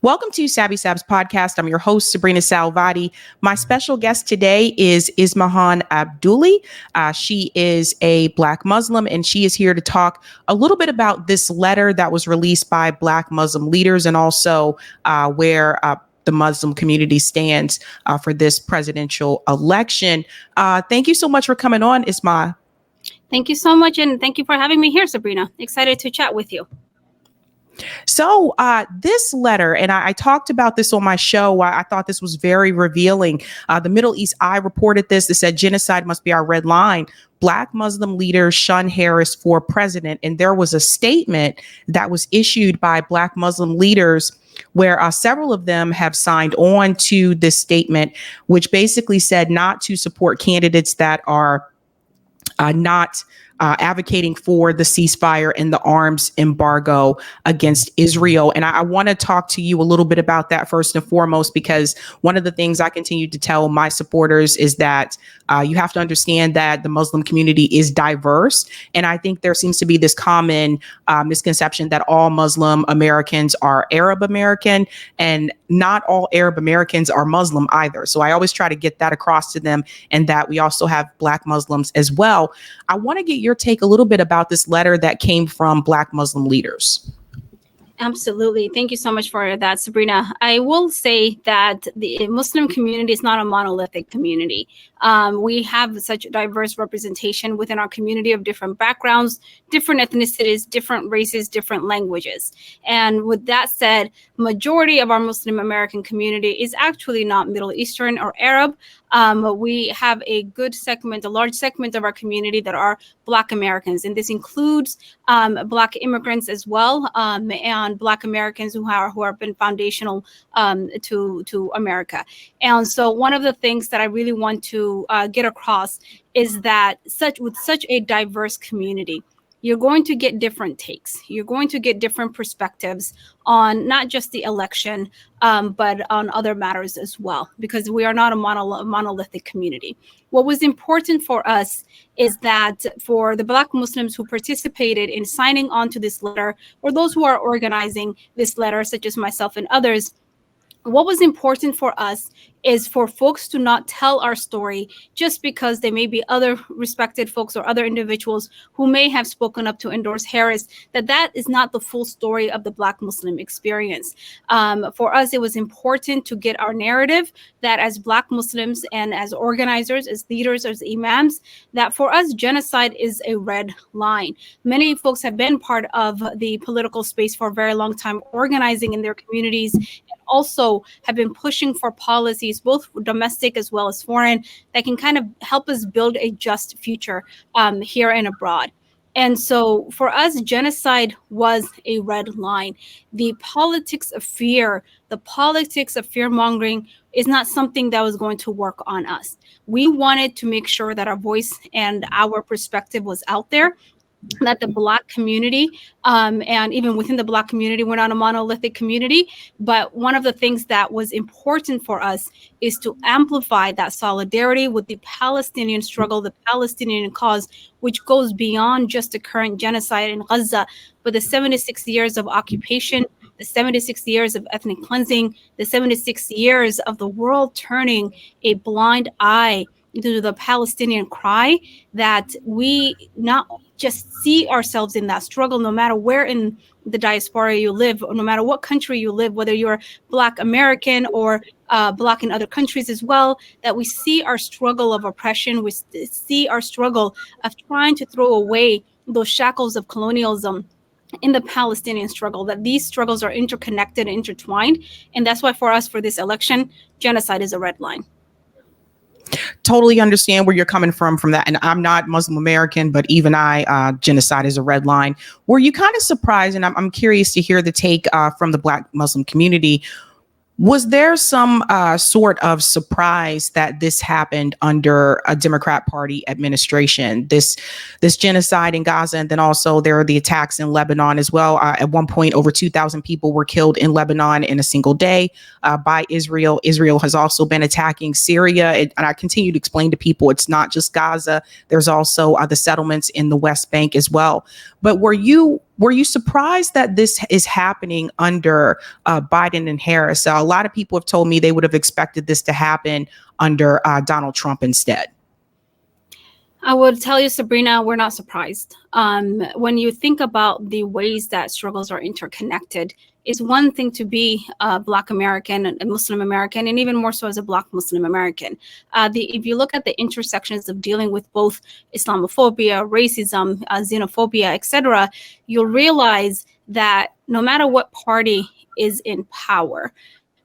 Welcome to Sabs podcast. I'm your host, Sabrina My special guest today is Yvonne Abdulli. She is a Black Muslim, and she is here to talk a little bit about this letter that was released by Black Muslim leaders and also where the Muslim community stands for this presidential election. Thank you so much for coming on, Isma. Thank you so much, and thank you for having me here, Sabrina. Excited to chat with you. So this letter, and I talked about this on my show, I thought this was very revealing. The Middle East Eye reported this. It said genocide must be our red line. Black Muslim leaders shun Harris for president. And there was a statement that was issued by Black Muslim leaders where several of them have signed on to this statement, which basically said not to support candidates that are not advocating for the ceasefire and the arms embargo against Israel. And I want to talk to you a little bit about that first and foremost, because one of the things I continue to tell my supporters is that you have to understand that the Muslim community is diverse. And I think there seems to be this common misconception that all Muslim Americans are Arab American, and not all Arab Americans are Muslim either. So I always try to get that across to them, and that we also have Black Muslims as well. I want to get your take a little bit about this letter that came from Black Muslim leaders. Absolutely. Thank you so much for that, Sabrina. I will say that the Muslim community is not a monolithic community. We have such diverse representation within our community of different backgrounds, different ethnicities, different races, different languages. And with that said, majority of our Muslim American community is actually not Middle Eastern or Arab. We have a large segment of our community that are Black Americans, and this includes Black immigrants as well, and Black Americans who have been foundational to America. And so one of the things that I really want to get across is that with such a diverse community, you're going to get different takes. You're going to get different perspectives on not just the election, but on other matters as well, because we are not a monolithic community. What was important for us is that for the Black Muslims who participated in signing on to this letter, or those who are organizing this letter, such as myself and others, what was important for us is for folks to not tell our story just because there may be other respected folks or other individuals who may have spoken up to endorse Harris, that is not the full story of the Black Muslim experience. For us, it was important to get our narrative that as Black Muslims and as organizers, as leaders, as imams, that for us, genocide is a red line. Many folks have been part of the political space for a very long time, organizing in their communities, and also have been pushing for policies, both domestic as well as foreign, that can kind of help us build a just future here and abroad. And so for us, genocide was a red line. The politics of fear, the politics of fear mongering is not something that was going to work on us. We wanted to make sure that our voice and our perspective was out there, that the Black community, and even within the Black community, we're not a monolithic community, but one of the things that was important for us is to amplify that solidarity with the Palestinian struggle, the Palestinian cause, which goes beyond just the current genocide in Gaza, but the 76 years of occupation, the 76 years of ethnic cleansing, the 76 years of the world turning a blind eye to the Palestinian cry, that we not just see ourselves in that struggle, no matter where in the diaspora you live, or no matter what country you live, whether you're Black American or Black in other countries as well, that we see our struggle of oppression, we see our struggle of trying to throw away those shackles of colonialism in the Palestinian struggle, that these struggles are interconnected and intertwined. And that's why for us, for this election, genocide is a red line. Totally understand where you're coming from that. And I'm not Muslim American, but even genocide is a red line. Were you kind of surprised? And I'm curious to hear the take from the Black Muslim community. Was there some sort of surprise that this happened under a Democrat Party administration, this genocide in Gaza? And then also there are the attacks in Lebanon as well. At one point, over 2,000 people were killed in Lebanon in a single day by Israel. Israel has also been attacking Syria. And I continue to explain to people it's not just Gaza. There's also the settlements in the West Bank as well. But were you Were you surprised that this is happening under Biden and Harris? A lot of people have told me they would have expected this to happen under Donald Trump instead. I would tell you, Sabrina, we're not surprised. When you think about the ways that struggles are interconnected, it's one thing to be a Black American and Muslim American, and even more so as a Black Muslim American. If you look at the intersections of dealing with both Islamophobia, racism, xenophobia, etc., you'll realize that no matter what party is in power,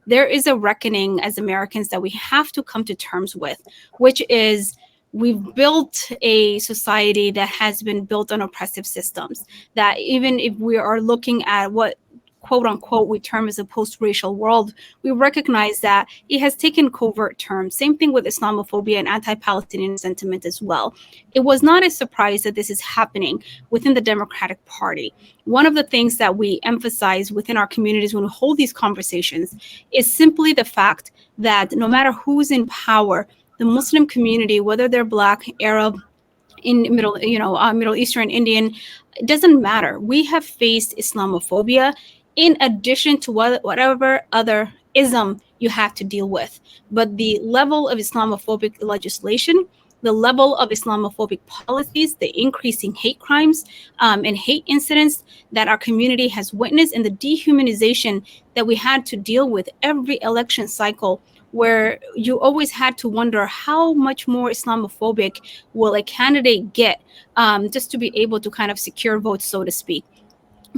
there is a reckoning as Americans that we have to come to terms with, which is we've built a society that has been built on oppressive systems, that even if we are looking at what quote unquote we term as a post-racial world, we recognize that it has taken covert terms. Same thing with Islamophobia and anti-Palestinian sentiment as well. It was not a surprise that this is happening within the Democratic Party. One of the things that we emphasize within our communities when we hold these conversations is simply the fact that no matter who's in power, the Muslim community, whether they're Black, Arab, in Middle Eastern, Indian, it doesn't matter. We have faced Islamophobia in addition to whatever other ism you have to deal with. But the level of Islamophobic legislation, the level of Islamophobic policies, the increasing hate crimes and hate incidents that our community has witnessed, and the dehumanization that we had to deal with every election cycle, where you always had to wonder how much more Islamophobic will a candidate get just to be able to kind of secure votes, so to speak.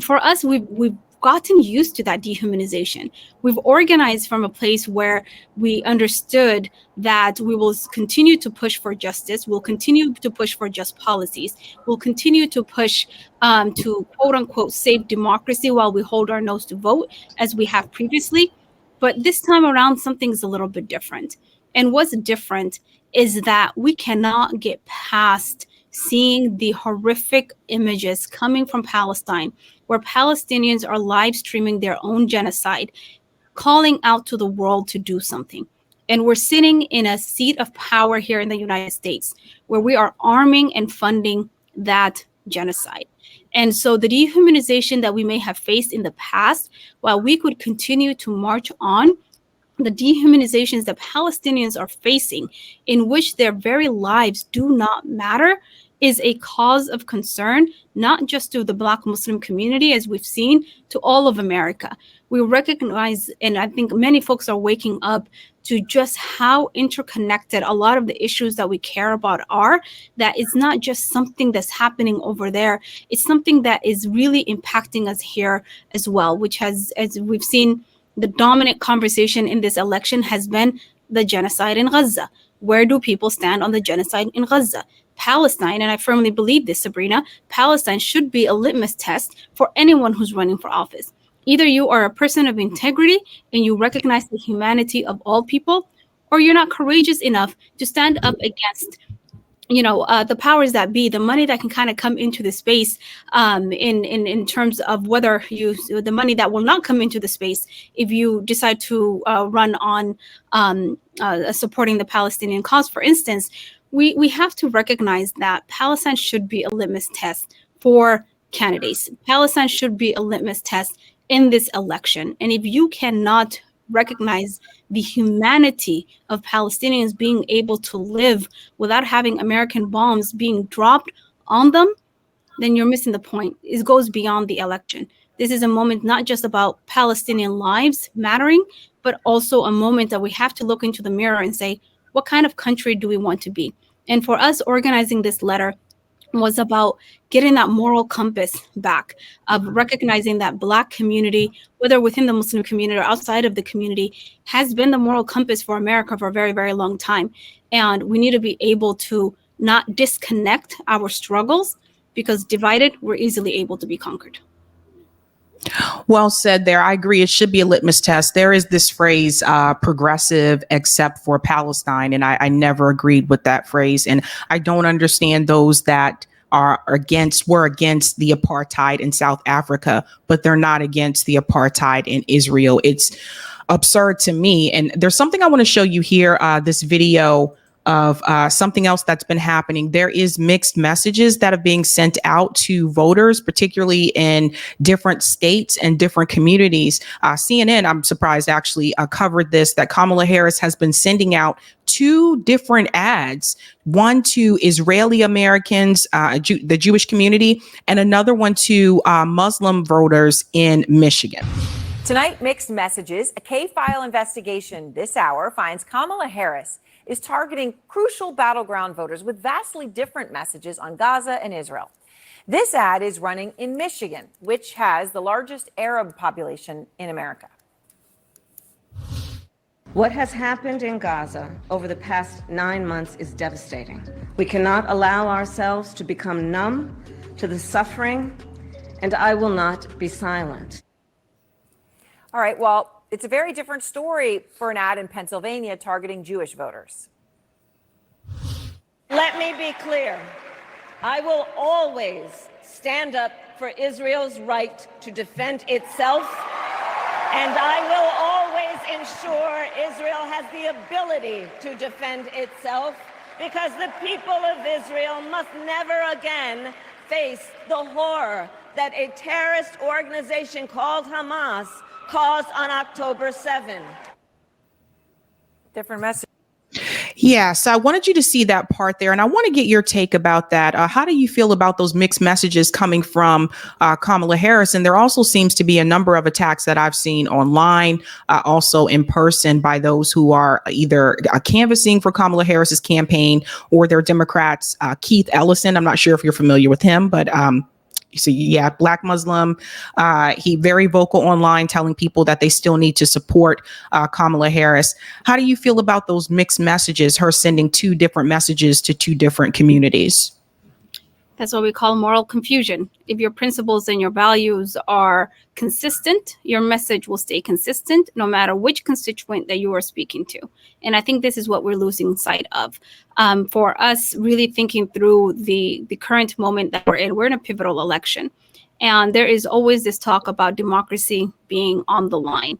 For us, we've gotten used to that dehumanization. We've organized from a place where we understood that we will continue to push for justice, we'll continue to push for just policies, we'll continue to push to quote unquote save democracy while we hold our nose to vote as we have previously. But this time around, something's a little bit different. And what's different is that we cannot get past seeing the horrific images coming from Palestine, where Palestinians are live streaming their own genocide, calling out to the world to do something. And we're sitting in a seat of power here in the United States, where we are arming and funding that genocide. And so the dehumanization that we may have faced in the past, while we could continue to march on, the dehumanizations that Palestinians are facing, in which their very lives do not matter, is a cause of concern, not just to the Black Muslim community, as we've seen, to all of America. We recognize, and I think many folks are waking up to just how interconnected a lot of the issues that we care about are, that it's not just something that's happening over there. It's something that is really impacting us here as well, which has, as we've seen, the dominant conversation in this election has been the genocide in Gaza. Where do people stand on the genocide in Gaza? Palestine, and I firmly believe this, Sabrina, Palestine should be a litmus test for anyone who's running for office. Either you are a person of integrity and you recognize the humanity of all people, or you're not courageous enough to stand up against the powers that be, the money that can kind of come into the space in terms of whether the money that will not come into the space if you decide to run on supporting the Palestinian cause, for instance. We have to recognize that Palestine should be a litmus test for candidates. Palestine should be a litmus test in this election. And if you cannot recognize the humanity of Palestinians being able to live without having American bombs being dropped on them, then you're missing the point. It goes beyond the election. This is a moment not just about Palestinian lives mattering, but also a moment that we have to look into the mirror and say, what kind of country do we want to be? And for us, organizing this letter was about getting that moral compass back, of recognizing that Black community, whether within the Muslim community or outside of the community, has been the moral compass for America for a very, very long time. And we need to be able to not disconnect our struggles, because divided, we're easily able to be conquered. Well said there. I agree. It should be a litmus test. There is this phrase, progressive except for Palestine. And I never agreed with that phrase. And I don't understand those that were against the apartheid in South Africa, but they're not against the apartheid in Israel. It's absurd to me. And there's something I want to show you here, this video of something else that's been happening. There is mixed messages that are being sent out to voters, particularly in different states and different communities. CNN, I'm surprised, actually covered this, that Kamala Harris has been sending out 2 different ads, one to Israeli Americans, the Jewish community, and another one to Muslim voters in Michigan. Tonight, mixed messages. A K-file investigation this hour finds Kamala Harris is targeting crucial battleground voters with vastly different messages on Gaza and Israel. This ad is running in Michigan, which has the largest Arab population in America. What has happened in Gaza over the past 9 months is devastating. We cannot allow ourselves to become numb to the suffering, and I will not be silent. All right, well, it's a very different story for an ad in Pennsylvania targeting Jewish voters. Let me be clear. I will always stand up for Israel's right to defend itself, and I will always ensure Israel has the ability to defend itself, because the people of Israel must never again face the horror that a terrorist organization called Hamas caused on October 7. Different message. Yeah, so I wanted you to see that part there, and I want to get your take about that. How do you feel about those mixed messages coming from Kamala Harris? And there also seems to be a number of attacks that I've seen online, also in person, by those who are either canvassing for Kamala Harris's campaign or they're Democrats. Keith Ellison, I'm not sure if you're familiar with him, but so yeah, Black Muslim. He very vocal online, telling people that they still need to support Kamala Harris. How do you feel about those mixed messages, her sending 2 different messages to 2 different communities? That's what we call moral confusion. If your principles and your values are consistent, your message will stay consistent no matter which constituent that you are speaking to. And I think this is what we're losing sight of. For us, really thinking through the current moment that we're in a pivotal election. And there is always this talk about democracy being on the line.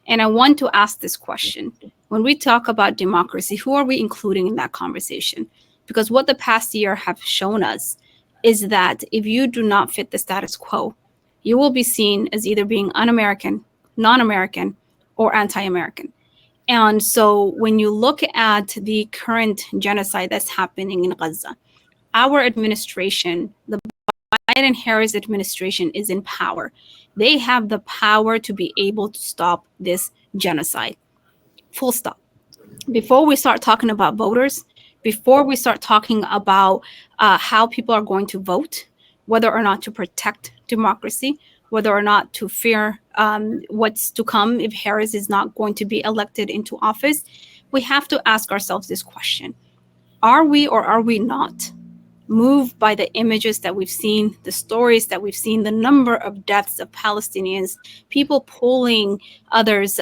And I want to ask this question. When we talk about democracy, who are we including in that conversation? Because what the past year have shown us is that if you do not fit the status quo, you will be seen as either being un-American, non-American, or anti-American. And so when you look at the current genocide that's happening in Gaza, our administration, the Biden-Harris administration, is in power. They have the power to be able to stop this genocide. Full stop. Before we start talking about voters, before we start talking about how people are going to vote, whether or not to protect democracy, whether or not to fear what's to come if Harris is not going to be elected into office, we have to ask ourselves this question. Are we or are we not moved by the images that we've seen, the stories that we've seen, the number of deaths of Palestinians, people pulling others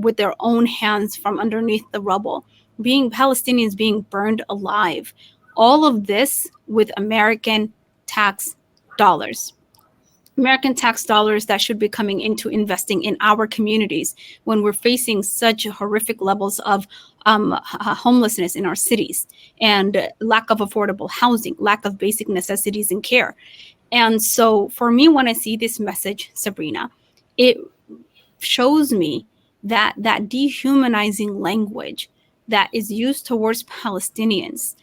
with their own hands from underneath the rubble, Palestinians being burned alive, all of this with American tax dollars. American tax dollars that should be coming into investing in our communities when we're facing such horrific levels of homelessness in our cities and lack of affordable housing, lack of basic necessities and care. And so for me, when I see this message, Sabrina, it shows me that dehumanizing language that is used towards Palestinians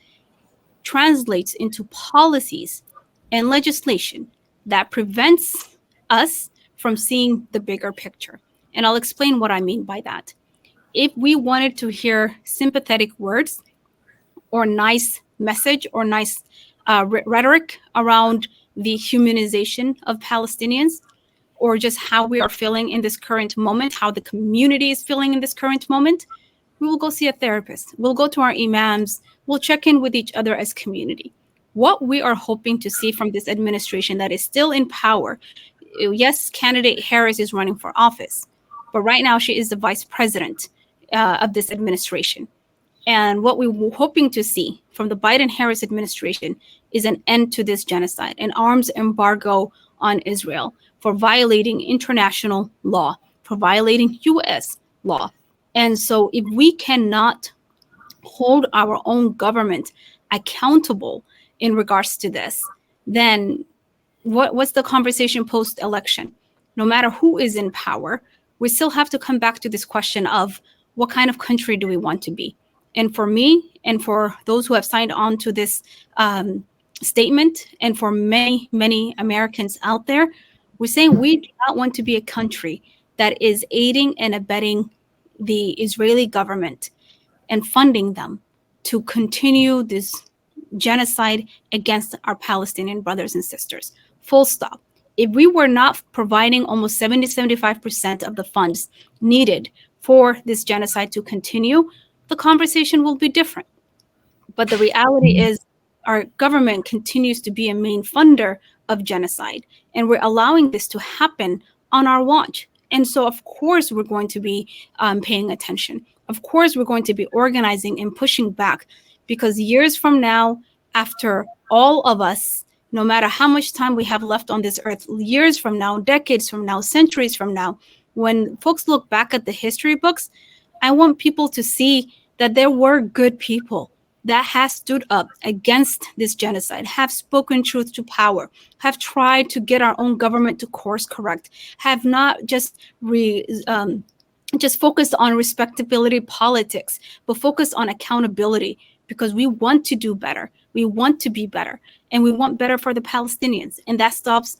translates into policies and legislation that prevents us from seeing the bigger picture. And I'll explain what I mean by that. If we wanted to hear sympathetic words or nice message or nice rhetoric around the humanization of Palestinians, or just how we are feeling in this current moment, how the community is feeling in this current moment, we will go see a therapist. We'll go to our imams. We'll check in with each other as community. What we are hoping to see from this administration that is still in power, yes, candidate Harris is running for office, but right now she is the vice president of this administration. And what we were hoping to see from the Biden-Harris administration is an end to this genocide, an arms embargo on Israel for violating international law, for violating U.S. law. And so if we cannot hold our own government accountable in regards to this, then what's the conversation post-election? No matter who is in power, we still have to come back to this question of what kind of country do we want to be? And for me, and for those who have signed on to this statement, and for many, many Americans out there, we're saying we do not want to be a country that is aiding and abetting the Israeli government and funding them to continue this genocide against our Palestinian brothers and sisters. Full stop. If we were not providing almost 75% of the funds needed for this genocide to continue, the conversation will be different. But the reality is our government continues to be a main funder of genocide, and we're allowing this to happen on our watch. And so, of course, we're going to be paying attention. Of course, we're going to be organizing and pushing back, because years from now, after all of us, no matter how much time we have left on this earth, years from now, decades from now, centuries from now, when folks look back at the history books, I want people to see that there were good people that have stood up against this genocide, have spoken truth to power, have tried to get our own government to course correct, have not just focused on respectability politics, but focused on accountability, because we want to do better. We want to be better, and we want better for the Palestinians. And that starts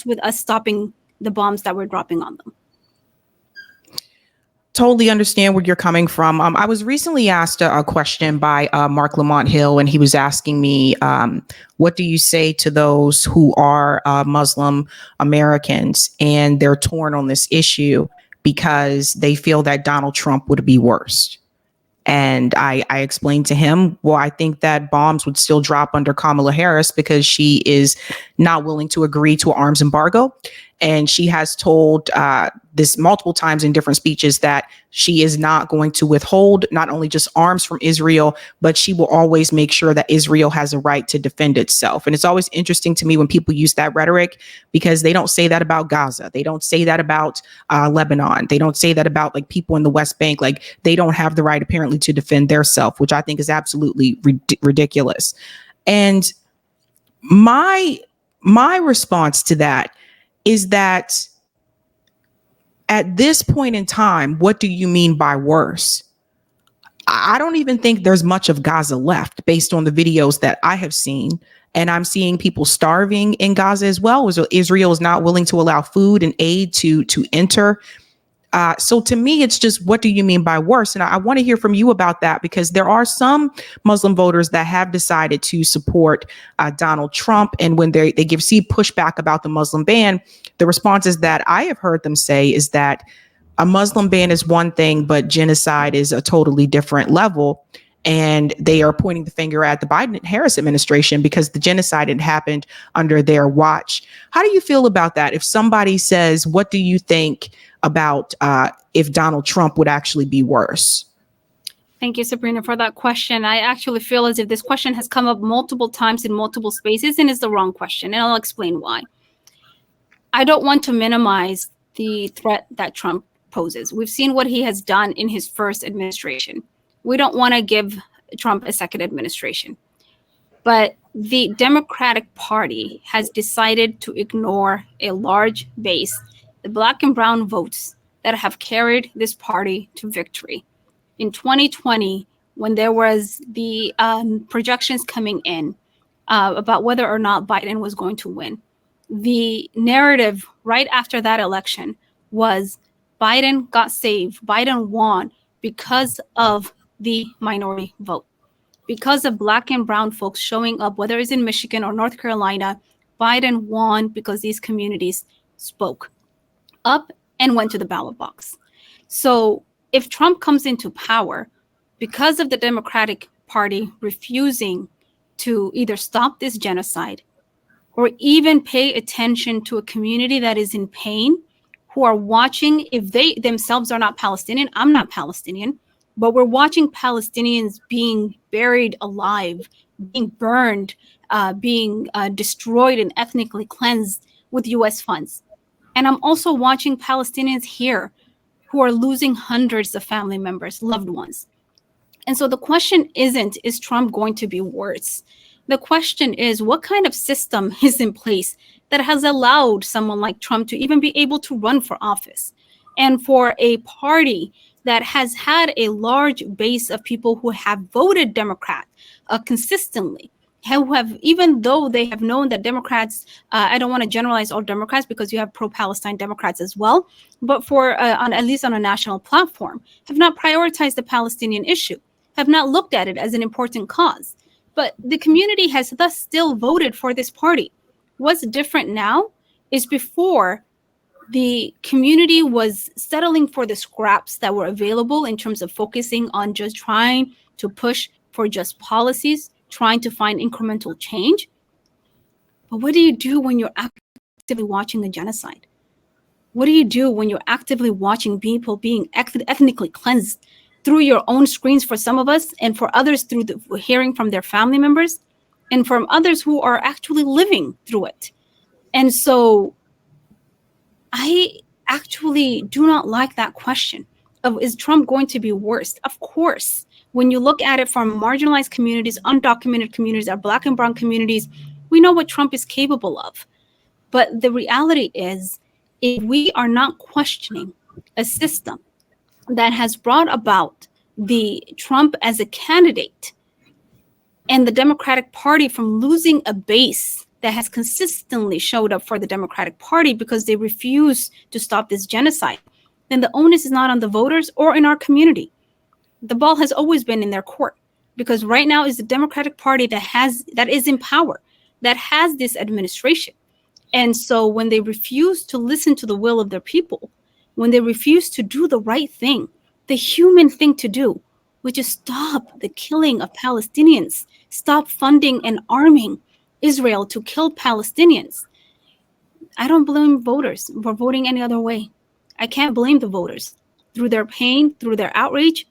with us stopping the bombs that we're dropping on them. Totally understand where you're coming from. I was recently asked a question by Mark Lamont Hill, and he was asking me, what do you say to those who are Muslim Americans and they're torn on this issue because they feel that Donald Trump would be worse? And I explained to him, well, I think that bombs would still drop under Kamala Harris because she is not willing to agree to an arms embargo. And she has told this multiple times in different speeches that she is not going to withhold not only just arms from Israel, but she will always make sure that Israel has a right to defend itself. And it's always interesting to me when people use that rhetoric, because they don't say that about Gaza. They don't say that about Lebanon. They don't say that about like people in the West Bank. Like they don't have the right apparently to defend their self, which I think is absolutely ridiculous. And my response to that is that at this point in time, what do you mean by worse? I don't even think there's much of Gaza left based on the videos that I have seen. And I'm seeing people starving in Gaza as well. Israel is not willing to allow food and aid to enter. So to me, it's just, what do you mean by worse? And I want to hear from you about that, because there are some Muslim voters that have decided to support Donald Trump. And when they see pushback about the Muslim ban, the responses that I have heard them say is that a Muslim ban is one thing, but genocide is a totally different level. And they are pointing the finger at the Biden-Harris administration because the genocide had happened under their watch. How do you feel about that? If somebody says, what do you think about if Donald Trump would actually be worse? Thank you, Sabrina, for that question. I actually feel as if this question has come up multiple times in multiple spaces and is the wrong question. And I'll explain why. I don't want to minimize the threat that Trump poses. We've seen what he has done in his first administration. We don't want to give Trump a second administration. But the Democratic Party has decided to ignore a large base, the Black and brown votes that have carried this party to victory. In 2020, when there was the projections coming in about whether or not Biden was going to win, the narrative right after that election was Biden got saved, Biden won because of the minority vote. Because of Black and brown folks showing up, whether it's in Michigan or North Carolina, Biden won because these communities spoke up and went to the ballot box. So if Trump comes into power, because of the Democratic Party refusing to either stop this genocide or even pay attention to a community that is in pain, who are watching, if they themselves are not Palestinian, I'm not Palestinian, but we're watching Palestinians being buried alive, being burned, being destroyed and ethnically cleansed with US funds. And I'm also watching Palestinians here who are losing hundreds of family members, loved ones. And so the question isn't, is Trump going to be worse? The question is, what kind of system is in place that has allowed someone like Trump to even be able to run for office? And for a party that has had a large base of people who have voted Democrat consistently, who have, even though they have known that Democrats, I don't want to generalize all Democrats because you have pro-Palestine Democrats as well, but for at least on a national platform, have not prioritized the Palestinian issue, have not looked at it as an important cause. But the community has thus still voted for this party. What's different now is before, the community was settling for the scraps that were available in terms of focusing on just trying to push for just policies, trying to find incremental change. But what do you do when you're actively watching the genocide? What do you do when you're actively watching people being ethnically cleansed through your own screens for some of us, and for others through hearing from their family members, and from others who are actually living through it? And so I actually do not like that question of, is Trump going to be worse? Of course, when you look at it from marginalized communities, undocumented communities, our Black and brown communities, we know what Trump is capable of. But the reality is, if we are not questioning a system that has brought about the Trump as a candidate and the Democratic Party from losing a base that has consistently showed up for the Democratic Party because they refuse to stop this genocide, then the onus is not on the voters or in our community. The ball has always been in their court, because right now is the Democratic Party that is in power, that has this administration. And so when they refuse to listen to the will of their people, when they refuse to do the right thing, the human thing to do, which is stop the killing of Palestinians, stop funding and arming Israel to kill Palestinians, I don't blame voters for voting any other way. I can't blame the voters. Through their pain, through their outrage,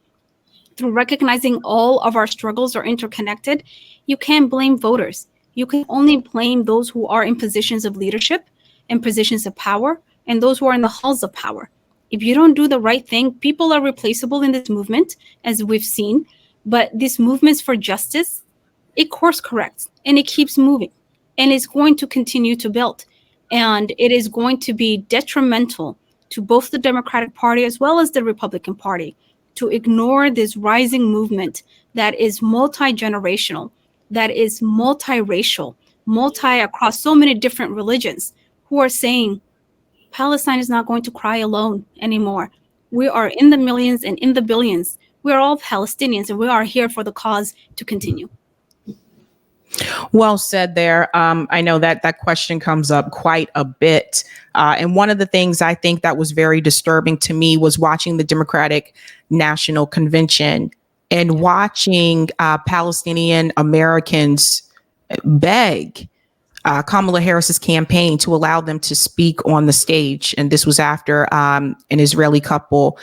through recognizing all of our struggles are interconnected, you can't blame voters. You can only blame those who are in positions of leadership and positions of power, and those who are in the halls of power. If you don't do the right thing, people are replaceable in this movement, as we've seen, but these movements for justice, it course corrects and it keeps moving, and it's going to continue to build. And it is going to be detrimental to both the Democratic Party as well as the Republican Party to ignore this rising movement that is multi-generational, that is multiracial, across so many different religions, who are saying Palestine is not going to cry alone anymore. We are in the millions and in the billions. We are all Palestinians, and we are here for the cause to continue. Well said there. I know that question comes up quite a bit. And one of the things I think that was very disturbing to me was watching the Democratic National Convention and watching Palestinian Americans beg Kamala Harris's campaign to allow them to speak on the stage. And this was after an Israeli couple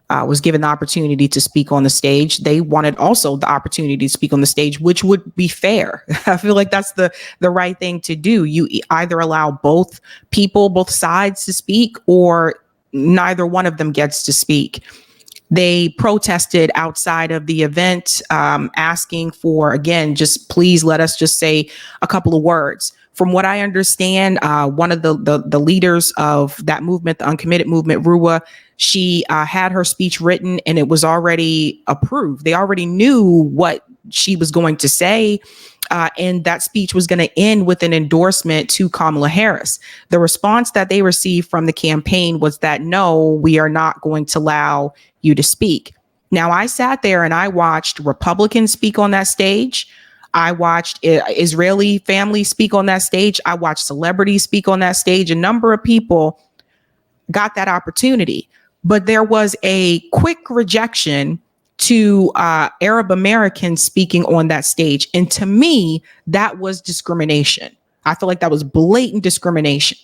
was given the opportunity to speak on the stage. They wanted also the opportunity to speak on the stage, which would be fair. I feel like that's the right thing to do. You either allow both people, both sides to speak, or neither one of them gets to speak. They protested outside of the event, asking for, again, just please let us just say a couple of words. From what I understand, one of the leaders of that movement, the Uncommitted movement, Ruwa, she had her speech written and it was already approved. They already knew what she was going to say. And that speech was going to end with an endorsement to Kamala Harris. The response that they received from the campaign was that, no, we are not going to allow you to speak. Now, I sat there and I watched Republicans speak on that stage. I watched Israeli families speak on that stage. I watched celebrities speak on that stage. A number of people got that opportunity, but there was a quick rejection to Arab Americans speaking on that stage. And to me, that was discrimination. I feel like that was blatant discrimination.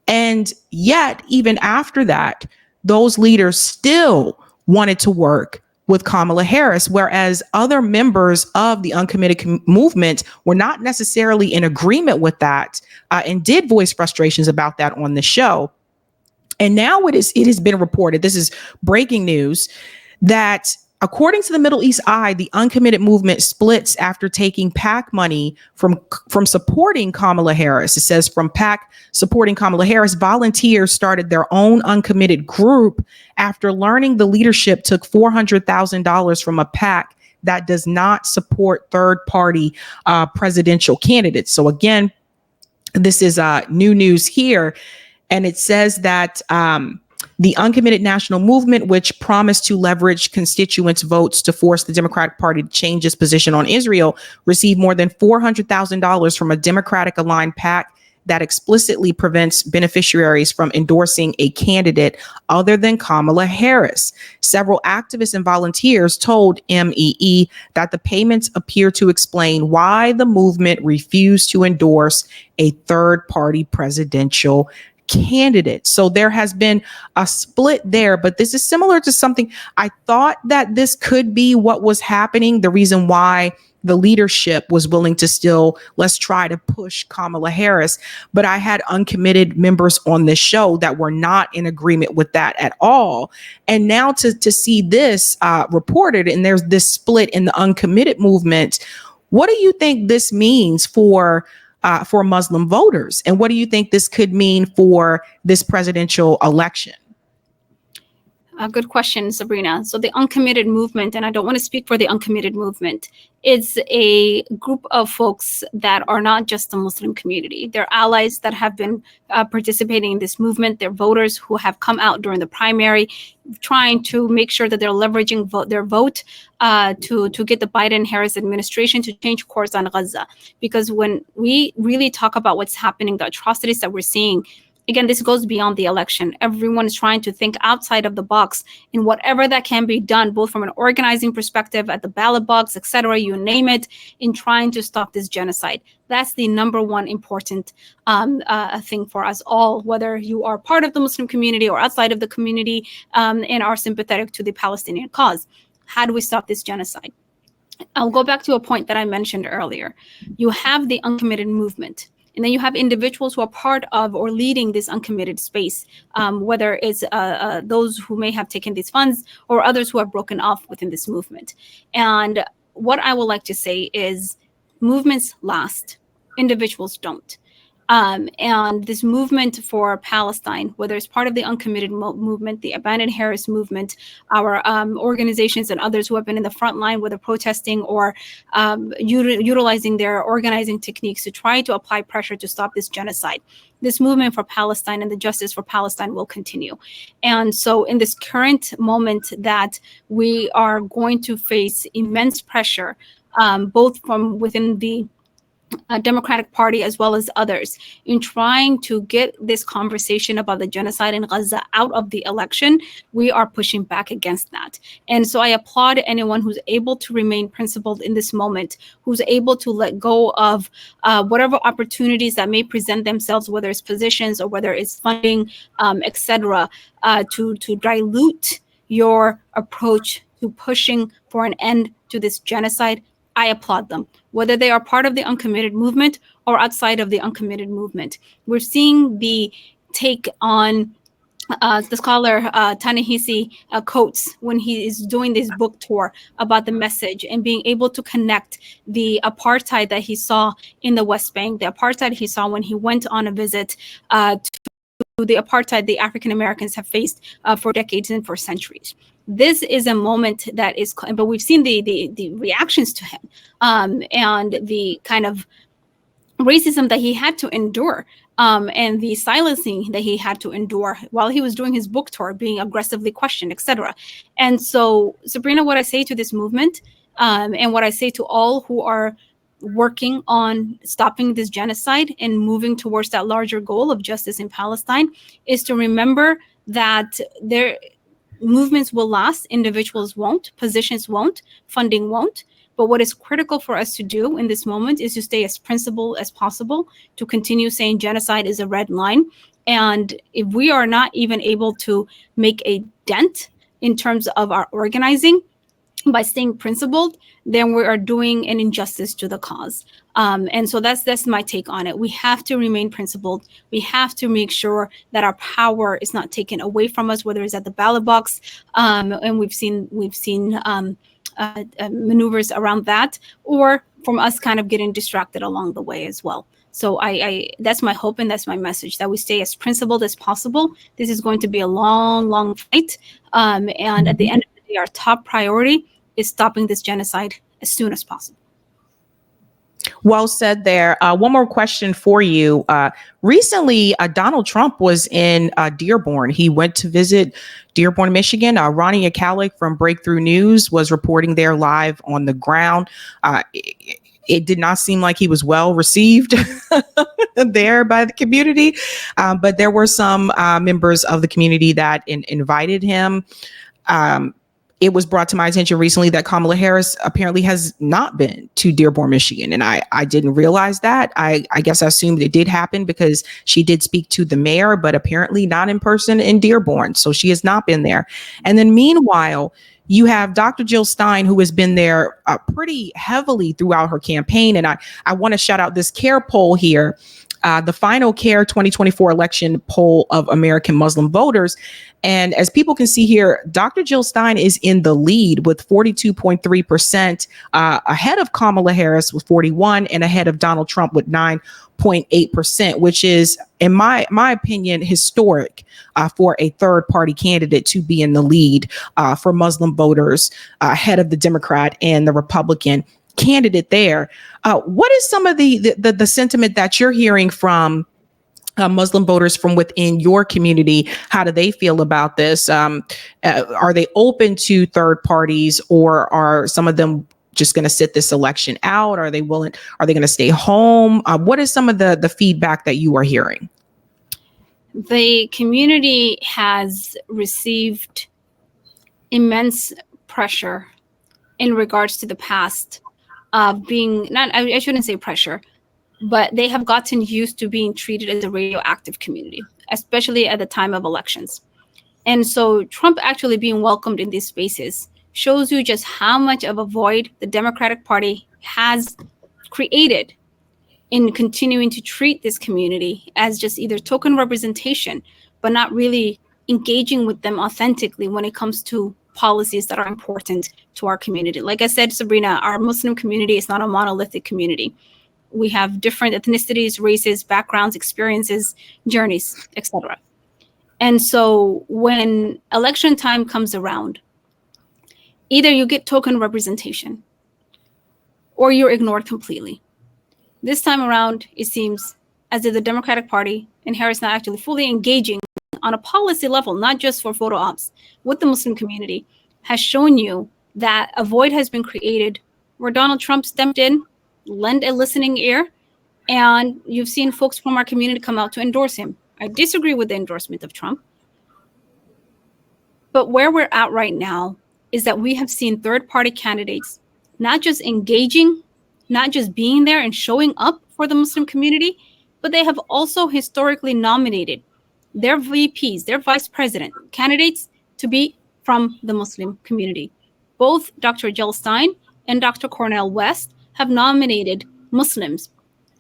And yet, even after that, those leaders still wanted to work with Kamala Harris, whereas other members of the Uncommitted movement were not necessarily in agreement with that and did voice frustrations about that on the show. And now it has been reported, this is breaking news, that According to the Middle East Eye, the Uncommitted movement splits after taking PAC money from supporting Kamala Harris. It says from PAC supporting Kamala Harris, volunteers started their own Uncommitted group after learning the leadership took $400,000 from a PAC that does not support third-party presidential candidates. So again, this is new news here. And it says that the Uncommitted National Movement, which promised to leverage constituents' votes to force the Democratic Party to change its position on Israel, received more than $400,000 from a Democratic-aligned PAC that explicitly prevents beneficiaries from endorsing a candidate other than Kamala Harris. Several activists and volunteers told MEE that the payments appear to explain why the movement refused to endorse a third-party presidential candidate. So there has been a split there, but this is similar to something I thought that this could be what was happening. The reason why the leadership was willing to still, let's try to push Kamala Harris. But I had uncommitted members on this show that were not in agreement with that at all. And now to see this reported, and there's this split in the uncommitted movement, what do you think this means for Muslim voters? And what do you think this could mean for this presidential election? A good question, Sabrina. So the Uncommitted movement, and I don't want to speak for the Uncommitted movement, is a group of folks that are not just the Muslim community. They're allies that have been participating in this movement. They're voters who have come out during the primary, trying to make sure that they're leveraging their vote to get the Biden-Harris administration to change course on Gaza. Because when we really talk about what's happening, the atrocities that we're seeing, again, this goes beyond the election. Everyone is trying to think outside of the box in whatever that can be done, both from an organizing perspective, at the ballot box, etc., you name it, in trying to stop this genocide. That's the number one important thing for us all, whether you are part of the Muslim community or outside of the community and are sympathetic to the Palestinian cause. How do we stop this genocide? I'll go back to a point that I mentioned earlier. You have the Uncommitted movement. And then you have individuals who are part of or leading this uncommitted space, whether it's those who may have taken these funds or others who have broken off within this movement. And what I would like to say is movements last, individuals don't. And this movement for Palestine, whether it's part of the Uncommitted movement, the Abandoned Harris movement, our organizations and others who have been in the front line, whether protesting or utilizing their organizing techniques to try to apply pressure to stop this genocide, this movement for Palestine and the justice for Palestine will continue. And so in this current moment that we are going to face immense pressure, both from within the Democratic Party as well as others, in trying to get this conversation about the genocide in Gaza out of the election, we are pushing back against that. And so I applaud anyone who's able to remain principled in this moment, who's able to let go of whatever opportunities that may present themselves, whether it's positions or whether it's funding, etc., to dilute your approach to pushing for an end to this genocide. I applaud them, whether they are part of the Uncommitted movement or outside of the Uncommitted movement. We're seeing the take on the scholar Ta-Nehisi Coates when he is doing this book tour about the message and being able to connect the apartheid that he saw in the West Bank, the apartheid he saw when he went on a visit to the apartheid the African Americans have faced for decades and for centuries. This is a moment that is, but we've seen the reactions to him and the kind of racism that he had to endure and the silencing that he had to endure while he was doing his book tour, being aggressively questioned, etc. And so, Sabrina, what I say to this movement and what I say to all who are working on stopping this genocide and moving towards that larger goal of justice in Palestine is to remember that their movements will last, individuals won't, positions won't, funding won't. But what is critical for us to do in this moment is to stay as principled as possible, to continue saying genocide is a red line. And if we are not even able to make a dent in terms of our organizing, by staying principled, then we are doing an injustice to the cause. And so that's my take on it. We have to remain principled. We have to make sure that our power is not taken away from us, whether it's at the ballot box, and we've seen maneuvers around that, or from us kind of getting distracted along the way as well. So I that's my hope and that's my message, that we stay as principled as possible. This is going to be a long fight, and at the end of the day, our top priority is stopping this genocide as soon as possible. Well said there. One more question for you. Recently, Donald Trump was in Dearborn. He went to visit Dearborn, Michigan. Ronnie Akalik from Breakthrough News was reporting there live on the ground. It did not seem like he was well received there by the community, but there were some members of the community that invited him. It was brought to my attention recently that Kamala Harris apparently has not been to Dearborn, Michigan. And I didn't realize that. I guess I assumed it did happen because she did speak to the mayor, but apparently not in person in Dearborn. So she has not been there. And then meanwhile, you have Dr. Jill Stein, who has been there pretty heavily throughout her campaign. And I want to shout out this CARE poll here. The final CARE 2024 election poll of American Muslim voters. And as people can see here, Dr. Jill Stein is in the lead with 42.3%, ahead of Kamala Harris with 41% and ahead of Donald Trump with 9.8%, which is, in my opinion, historic for a third party candidate to be in the lead for Muslim voters ahead of the Democrat and the Republican candidate there. What is some of the sentiment that you're hearing from Muslim voters from within your community? How do they feel about this? Are they open to third parties, or are some of them just going to sit this election out? Are they willing? Are they going to stay home? What is some of the feedback that you are hearing? The community has received immense pressure in regards to the past. I shouldn't say pressure, but they have gotten used to being treated as a radioactive community, especially at the time of elections. And so Trump actually being welcomed in these spaces shows you just how much of a void the Democratic Party has created in continuing to treat this community as just either token representation, but not really engaging with them authentically when it comes to policies that are important to our community. Like I said, Sabrina, our Muslim community is not a monolithic community. We have different ethnicities, races, backgrounds, experiences, journeys, etc. And so when election time comes around, either you get token representation or you're ignored completely. This time around, it seems as if the Democratic Party and Harris not actually fully engaging on a policy level, not just for photo ops, with the Muslim community, has shown you that a void has been created where Donald Trump stepped in, lend a listening ear, and you've seen folks from our community come out to endorse him. I disagree with the endorsement of Trump. But where we're at right now is that we have seen third-party candidates not just engaging, not just being there and showing up for the Muslim community, but they have also historically nominated their VPs, their vice president candidates to be from the Muslim community. Both Dr. Jill Stein and Dr. Cornel West have nominated Muslims,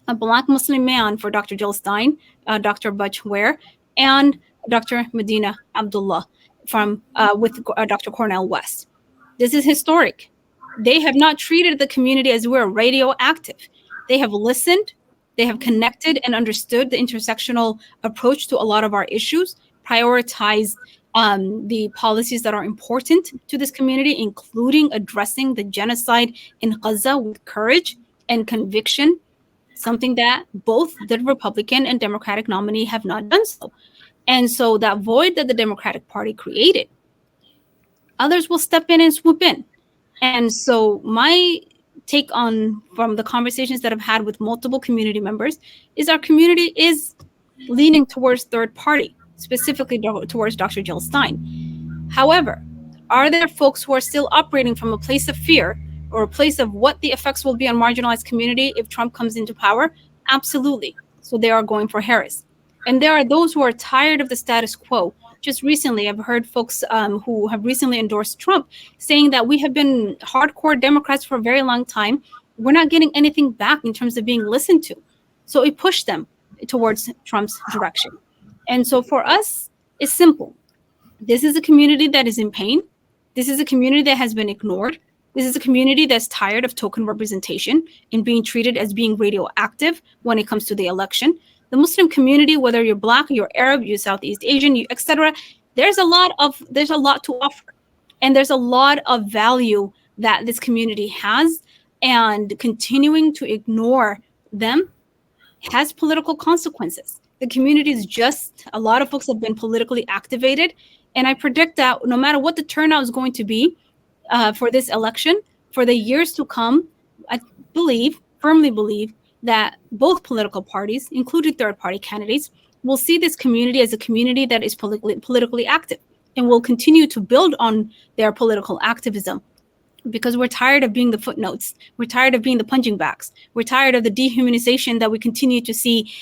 a Black Muslim man for Dr. Jill Stein, Dr. Butch Ware, and Dr. Medina Abdullah from with Dr. Cornel West. This is historic. They have not treated the community as we're radioactive. They have listened. They have connected and understood the intersectional approach to a lot of our issues, prioritized the policies that are important to this community, including addressing the genocide in Gaza with courage and conviction, something that both the Republican and Democratic nominee have not done so. And so that void that the Democratic Party created, others will step in and swoop in. And so my take on from the conversations that I've had with multiple community members is our community is leaning towards third party, specifically towards Dr. Jill Stein. However, are there folks who are still operating from a place of fear or a place of what the effects will be on marginalized community if Trump comes into power? Absolutely. So they are going for Harris. And there are those who are tired of the status quo, just recently, I've heard folks who have recently endorsed Trump saying that we have been hardcore Democrats for a very long time. We're not getting anything back in terms of being listened to. So it pushed them towards Trump's direction. And so for us, it's simple. This is a community that is in pain. This is a community that has been ignored. This is a community that's tired of token representation and being treated as being radioactive when it comes to the election. The Muslim community, whether you're Black, you're Arab, you're Southeast Asian, etc., there's a lot to offer, and there's a lot of value that this community has, and continuing to ignore them has political consequences. The community is just, a lot of folks have been politically activated, and I predict that no matter what the turnout is going to be for this election, for the years to come, I firmly believe, that both political parties, including third-party candidates, will see this community as a community that is politically active and will continue to build on their political activism, because we're tired of being the footnotes. We're tired of being the punching bags. We're tired of the dehumanization that we continue to see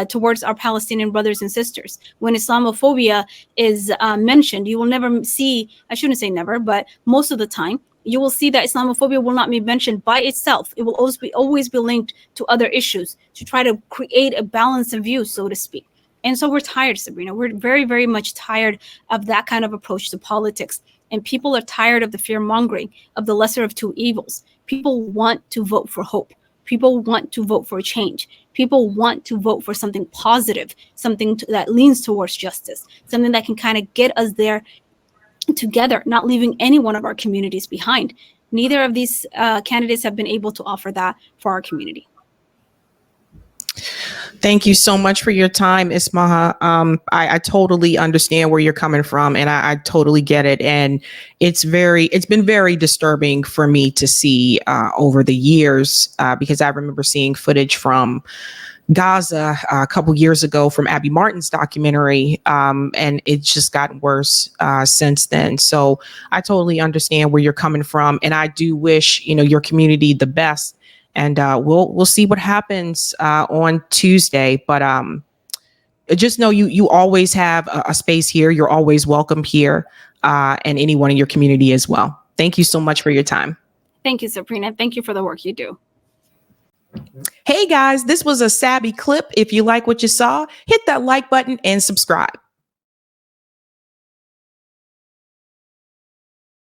towards our Palestinian brothers and sisters. When Islamophobia is mentioned, you will never see, I shouldn't say never, but most of the time, you will see that Islamophobia will not be mentioned by itself. It will always be linked to other issues to try to create a balance of view, so to speak. And so we're tired, Sabrina. We're very, very much tired of that kind of approach to politics. And people are tired of the fear mongering, of the lesser of two evils. People want to vote for hope. People want to vote for change. People want to vote for something positive, something that leans towards justice, something that can kind of get us there together, not leaving any one of our communities behind. Neither of these candidates have been able to offer that for our community. Thank you so much for your time, Ismaha. I totally understand where you're coming from, and I totally get it. And it's been very disturbing for me to see over the years, because I remember seeing footage from Gaza a couple years ago from Abby Martin's documentary, and it's just gotten worse since then. So I totally understand where you're coming from, and I do wish your community the best. And we'll see what happens on Tuesday. But just know you always have a space here. You're always welcome here, and anyone in your community as well. Thank you so much for your time. Thank you, Sabrina. Thank you for the work you do. Hey guys, this was a Sabby clip. If you like what you saw, hit that like button and subscribe.